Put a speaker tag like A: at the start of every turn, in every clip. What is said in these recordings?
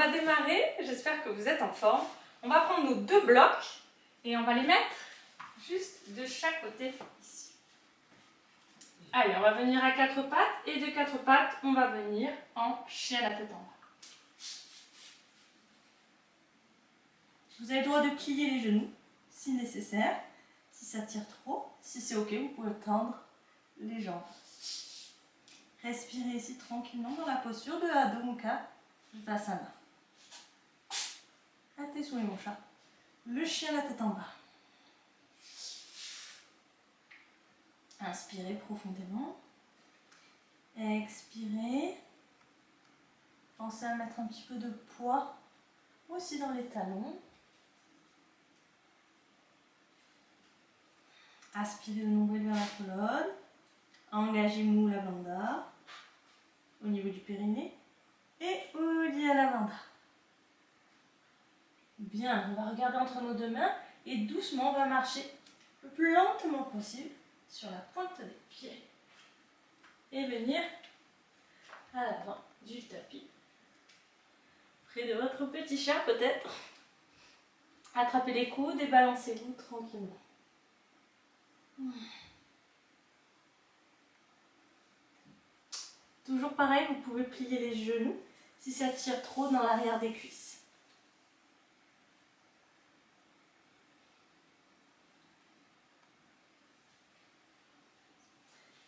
A: va démarrer, j'espère que vous êtes en forme. On va prendre nos 2 blocs et on va les mettre juste de chaque côté ici. Allez, on va venir à 4 pattes et de 4 pattes, on va venir en chien à la tête en bas. Vous avez le droit de plier les genoux si nécessaire, si ça tire trop. Si c'est ok, vous pouvez tendre les jambes. Respirez ici tranquillement dans la posture de Adho Mukha Vipassana. À tes souhaits mon chat. Le chien la tête en bas. Inspirez profondément. Expirez. Pensez à mettre un petit peu de poids aussi dans les talons. Aspirez le nombril vers la colonne. Engagez Mula Bandha au niveau du périnée et Uddiyana Bandha. Bien, on va regarder entre nos 2 mains et doucement on va marcher le plus lentement possible sur la pointe des pieds et venir à l'avant du tapis. Près de votre petit chat peut-être. Attrapez les coudes et balancez-vous tranquillement. Toujours pareil, vous pouvez plier les genoux si ça tire trop dans l'arrière des cuisses.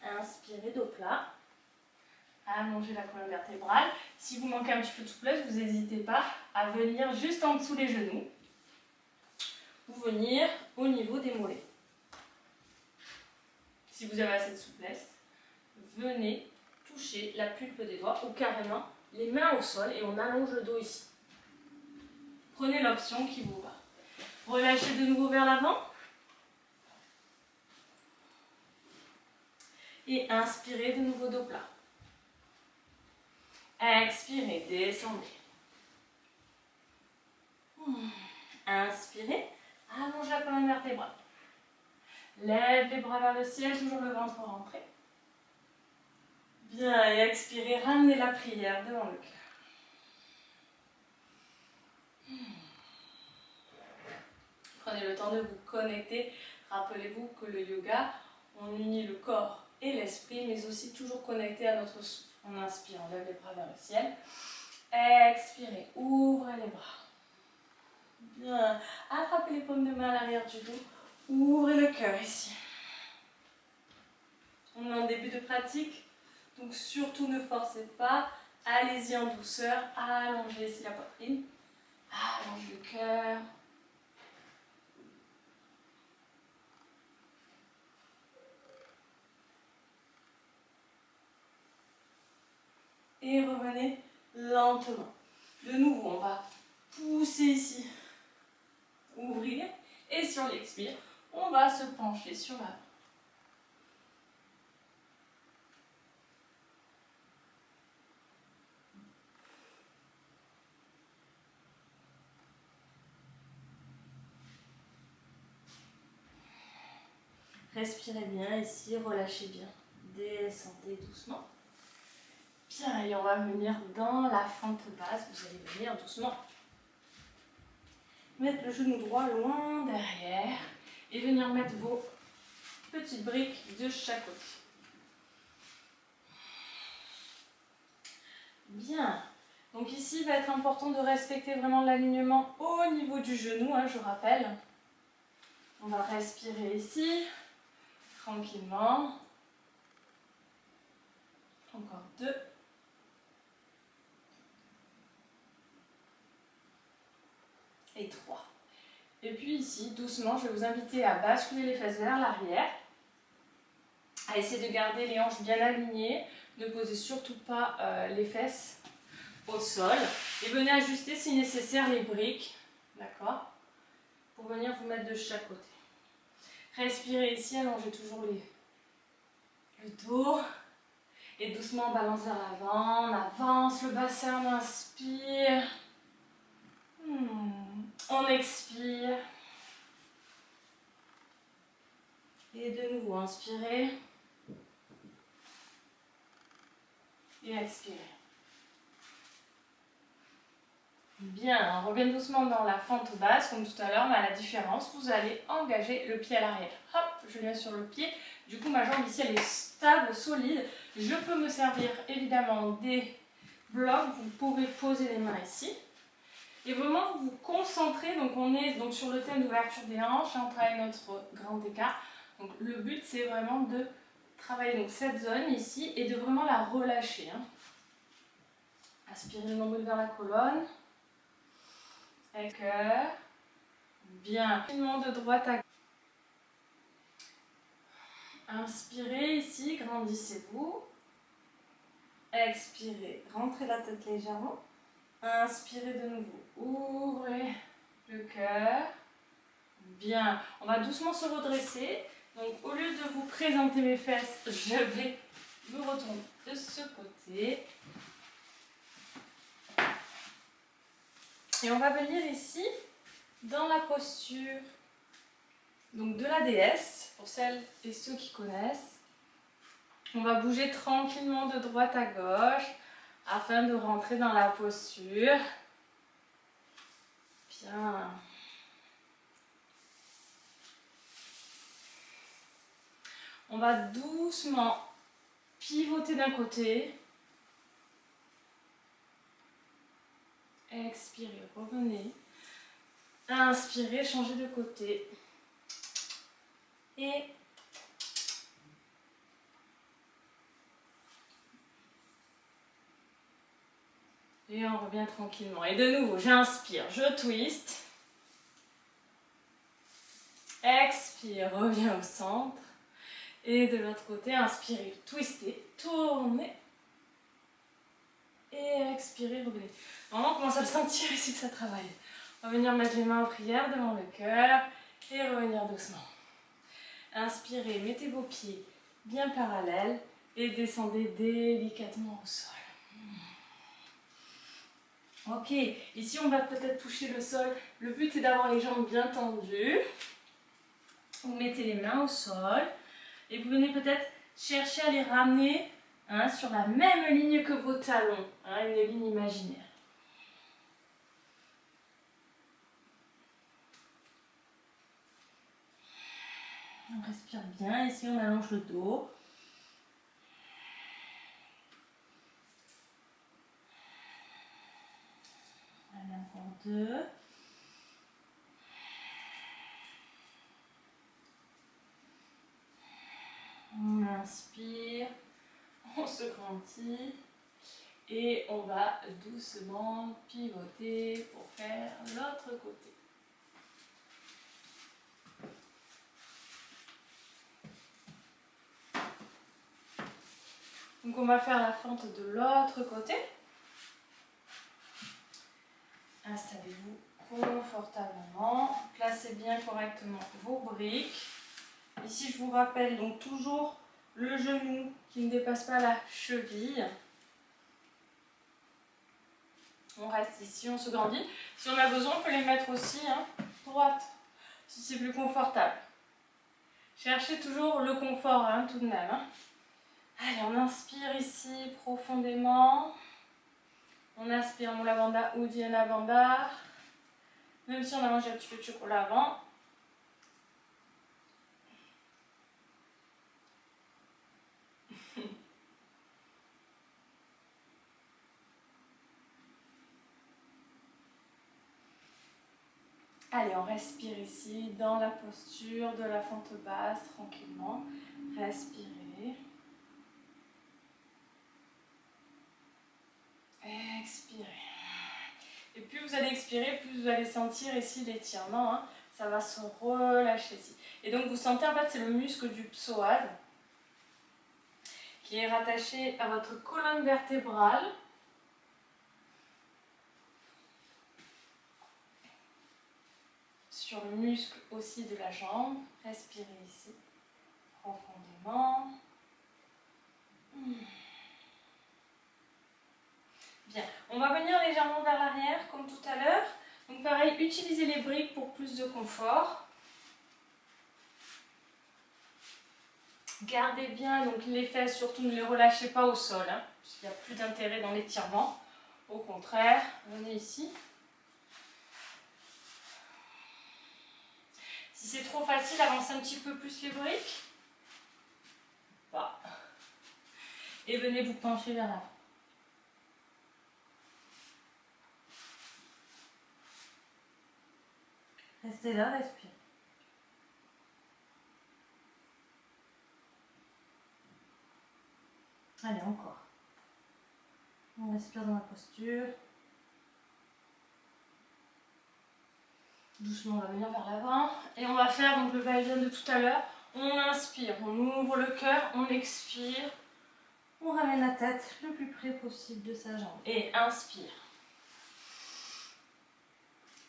A: Inspirez dos plat. Allongez la colonne vertébrale. Si vous manquez un petit peu de souplesse, vous n'hésitez pas à venir juste en dessous les genoux ou venir au niveau des mollets. Si vous avez assez de souplesse, venez toucher la pulpe des doigts ou carrément les mains au sol et on allonge le dos ici. Prenez l'option qui vous va. Relâchez de nouveau vers l'avant. Et inspirez de nouveau dos plat. Expirez, descendez. Inspirez, allongez la colonne vertébrale. Lève les bras vers le ciel, toujours le ventre rentré. Bien, et expirez, ramenez la prière devant le cœur. Prenez le temps de vous connecter. Rappelez-vous que le yoga, on unit le corps et l'esprit, mais aussi toujours connecté à notre souffle. On inspire, on lève les bras vers le ciel. Expirez, ouvrez les bras. Bien, attrapez les paumes de main à l'arrière du dos. Ouvrez le cœur ici. On est en début de pratique, donc surtout ne forcez pas. Allez-y en douceur. Allongez ici la poitrine. Allongez le cœur. Et revenez lentement. De nouveau, on va pousser ici. Ouvrir. Et si on expire, on va se pencher sur l'avant. Respirez bien ici, relâchez bien. Descendez doucement. Bien, et on va venir dans la fente basse. Vous allez venir doucement. Mettre le genou droit loin derrière. Et venir mettre vos petites briques de chaque côté. Bien. Donc ici, il va être important de respecter vraiment l'alignement au niveau du genou, hein, je rappelle. On va respirer ici. Tranquillement. Encore 2. Et 3. Et puis ici, doucement, je vais vous inviter à basculer les fesses vers l'arrière. À essayer de garder les hanches bien alignées. Ne posez surtout pas les fesses au sol. Et venez ajuster si nécessaire les briques. D'accord? Pour venir vous mettre de chaque côté. Respirez ici, allongez toujours le dos. Et doucement, on balance vers l'avant. On avance le bassin, on inspire. On expire. Et de nouveau, inspirez. Et expirez. Bien, on revient doucement dans la fente basse comme tout à l'heure, mais à la différence, vous allez engager le pied à l'arrière. Hop, je viens sur le pied. Du coup, ma jambe ici, elle est stable, solide. Je peux me servir évidemment des blocs. Vous pouvez poser les mains ici. Et vraiment, vous vous concentrez. Donc, on est donc sur le thème d'ouverture des hanches. On travaille notre grand écart. Donc, le but, c'est vraiment de travailler donc, cette zone ici et de vraiment la relâcher. Aspirez le nombril vers la colonne. Avec cœur. Bien. Finement de droite à gauche. Inspirez ici, grandissez-vous. Expirez, rentrez la tête légèrement. Inspirez de nouveau, ouvrez le cœur. Bien, on va doucement se redresser. Donc au lieu de vous présenter mes fesses, je vais me retourner de ce côté. Et on va venir ici dans la posture donc de la déesse, pour celles et ceux qui connaissent. On va bouger tranquillement de droite à gauche afin de rentrer dans la posture. Bien. On va doucement pivoter d'un côté. Expirez, revenez. Inspirez, changez de côté. Et on revient tranquillement. Et de nouveau, j'inspire, je twist. Expire, reviens au centre. Et de l'autre côté, inspirez, twistez, tournez. Et expirez, revenez. Vraiment, on commence à le sentir ici que ça travaille. On va venir mettre les mains en prière devant le cœur et revenir doucement. Inspirez, mettez vos pieds bien parallèles et descendez délicatement au sol. Ok, ici on va peut-être toucher le sol. Le but est d'avoir les jambes bien tendues. Vous mettez les mains au sol et vous venez peut-être chercher à les ramener sur la même ligne que vos talons, une ligne imaginaire. On respire bien, ici on allonge le dos. Allez, encore 2. On inspire, on se grandit et on va doucement pivoter pour faire l'autre côté. Donc on va faire la fente de l'autre côté. Installez-vous confortablement, placez bien correctement vos briques. Ici je vous rappelle donc toujours le genou qui ne dépasse pas la cheville. On reste ici, on se grandit. Si on a besoin, on peut les mettre aussi droite, si c'est plus confortable. Cherchez toujours le confort tout de même. Allez, on inspire ici profondément. On aspire Mula Bandha ou Dhyana Bandha. Même si on a mangé un petit peu de chocolat avant. Allez, on respire ici dans la posture de la fente basse, tranquillement. Respirez. Expirez. Et plus vous allez expirer, plus vous allez sentir ici l'étirement. Ça va se relâcher ici. Et donc vous sentez en fait c'est le muscle du psoas qui est rattaché à votre colonne vertébrale. Sur le muscle aussi de la jambe. Respirez ici profondément. Bien, on va venir légèrement vers l'arrière comme tout à l'heure. Donc pareil, utilisez les briques pour plus de confort. Gardez bien donc les fesses, surtout ne les relâchez pas au sol, parce qu'il n'y a plus d'intérêt dans l'étirement. Au contraire, venez ici. Si c'est trop facile, avancez un petit peu plus les briques. Pas. Et venez vous pencher vers l'avant. Restez là, respirez. Allez, encore. On respire dans la posture. Doucement, on va venir vers l'avant. Et on va faire donc le va-et-vient de tout à l'heure. On inspire, on ouvre le cœur, on expire. On ramène la tête le plus près possible de sa jambe. Et inspire.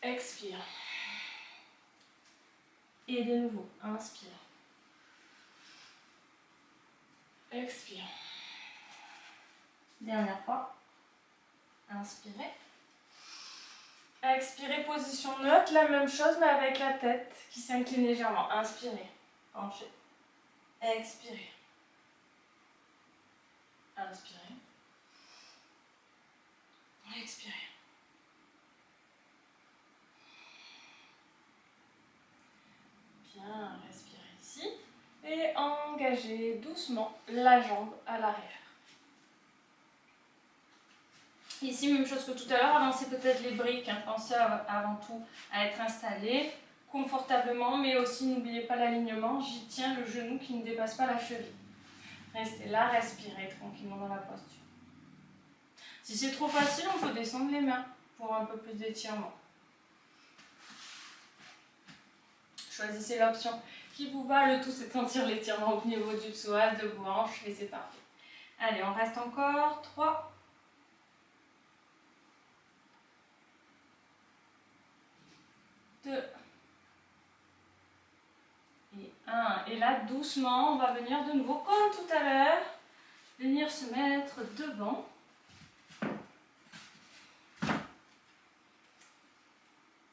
A: Expire. Et de nouveau, inspire. Expire. Dernière fois. Inspirez. Expirez, position neutre, la même chose mais avec la tête qui s'incline légèrement. Inspirez. Penchez. Expirez. Inspirez. Expirez. Bien, respirez ici. Et engagez doucement la jambe à l'arrière. Ici, même chose que tout à l'heure, avancez peut-être les briques. Pensez avant tout à être installé confortablement, mais aussi n'oubliez pas l'alignement. J'y tiens le genou qui ne dépasse pas la cheville. Restez là, respirez tranquillement dans la posture. Si c'est trop facile, on peut descendre les mains pour un peu plus d'étirement. Choisissez l'option qui vous va. Le tout, c'est de sentir l'étirement au niveau du psoas, de vos hanches, et c'est parfait. Allez, on reste encore. 3. 2. Et 1. Et là, doucement, on va venir de nouveau, comme tout à l'heure, venir se mettre devant.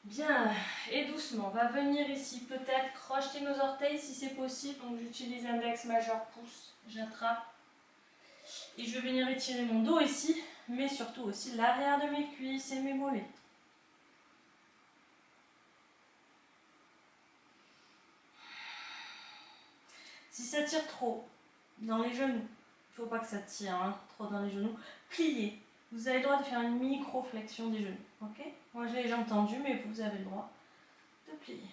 A: Bien, et doucement, on va venir ici, peut-être crocheter nos orteils si c'est possible. Donc j'utilise index, majeur, pouce, j'attrape. Et je vais venir étirer mon dos ici, mais surtout aussi l'arrière de mes cuisses et mes mollets. Si ça tire trop dans les genoux, il ne faut pas que ça tire trop dans les genoux, pliez. Vous avez le droit de faire une micro-flexion des genoux. Ok? Moi j'ai les jambes tendues, mais vous avez le droit de plier.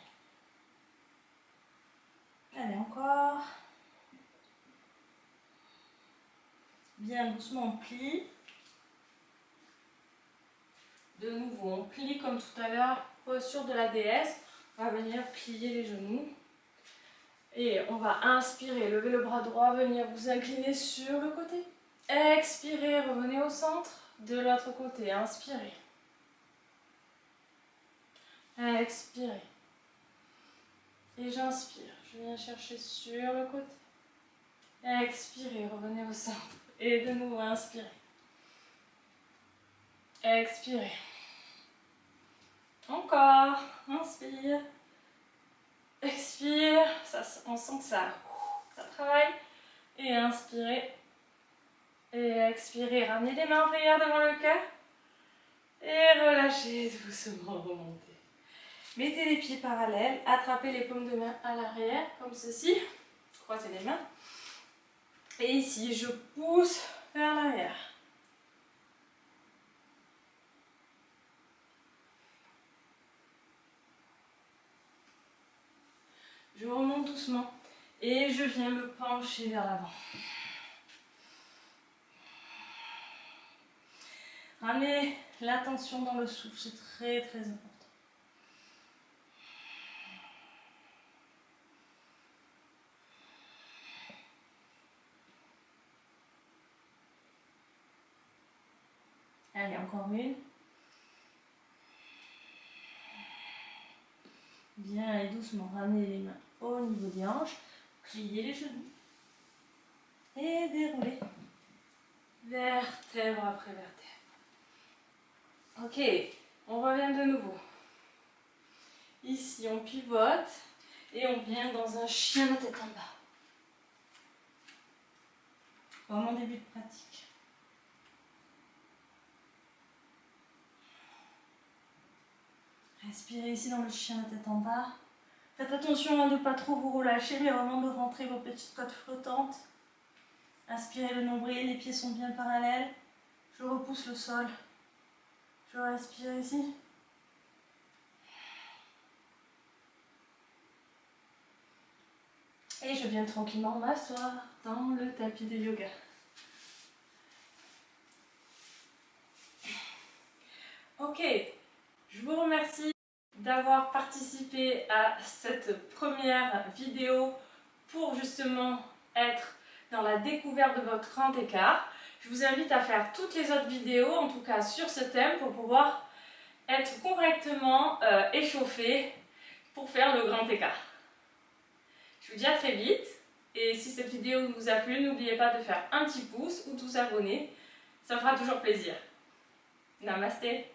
A: Allez, encore. Bien doucement, on plie. De nouveau, on plie comme tout à l'heure, posture de la déesse. On va venir plier les genoux. Et on va inspirer, lever le bras droit, venir vous incliner sur le côté. Expirez, revenez au centre. De l'autre côté, inspirez. Expirez. Et j'inspire. Je viens chercher sur le côté. Expirez, revenez au centre. Et de nouveau, inspirez. Expirez. Encore. Inspire. Expire. On sent que ça travaille. Et inspirez. Et expirez. Ramenez les mains en prière devant le cœur. Et relâchez doucement, remontez. Mettez les pieds parallèles. Attrapez les paumes de main à l'arrière, comme ceci. Croisez les mains. Et ici, je pousse vers l'arrière. Je remonte doucement et je viens me pencher vers l'avant. Ramenez l'attention dans le souffle, c'est très très important. Allez, encore une. Bien, et doucement, ramenez les mains au niveau des hanches, pliez les genoux et déroulez. Vertèbre après vertèbre. Ok, on revient de nouveau. Ici, on pivote et on vient dans un chien de tête en bas. Vraiment début de pratique. Respirez ici dans le chien de tête en bas. Faites attention à ne pas trop vous relâcher, mais vraiment de rentrer vos petites côtes flottantes. Inspirez le nombril, les pieds sont bien parallèles. Je repousse le sol. Je respire ici. Et je viens tranquillement m'asseoir dans le tapis de yoga. Ok, je vous remercie d'avoir participé à cette première vidéo pour justement être dans la découverte de votre grand écart. Je vous invite à faire toutes les autres vidéos, en tout cas sur ce thème, pour pouvoir être correctement échauffé pour faire le grand écart. Je vous dis à très vite, et si cette vidéo vous a plu, n'oubliez pas de faire un petit pouce ou de vous abonner, ça me fera toujours plaisir. Namasté.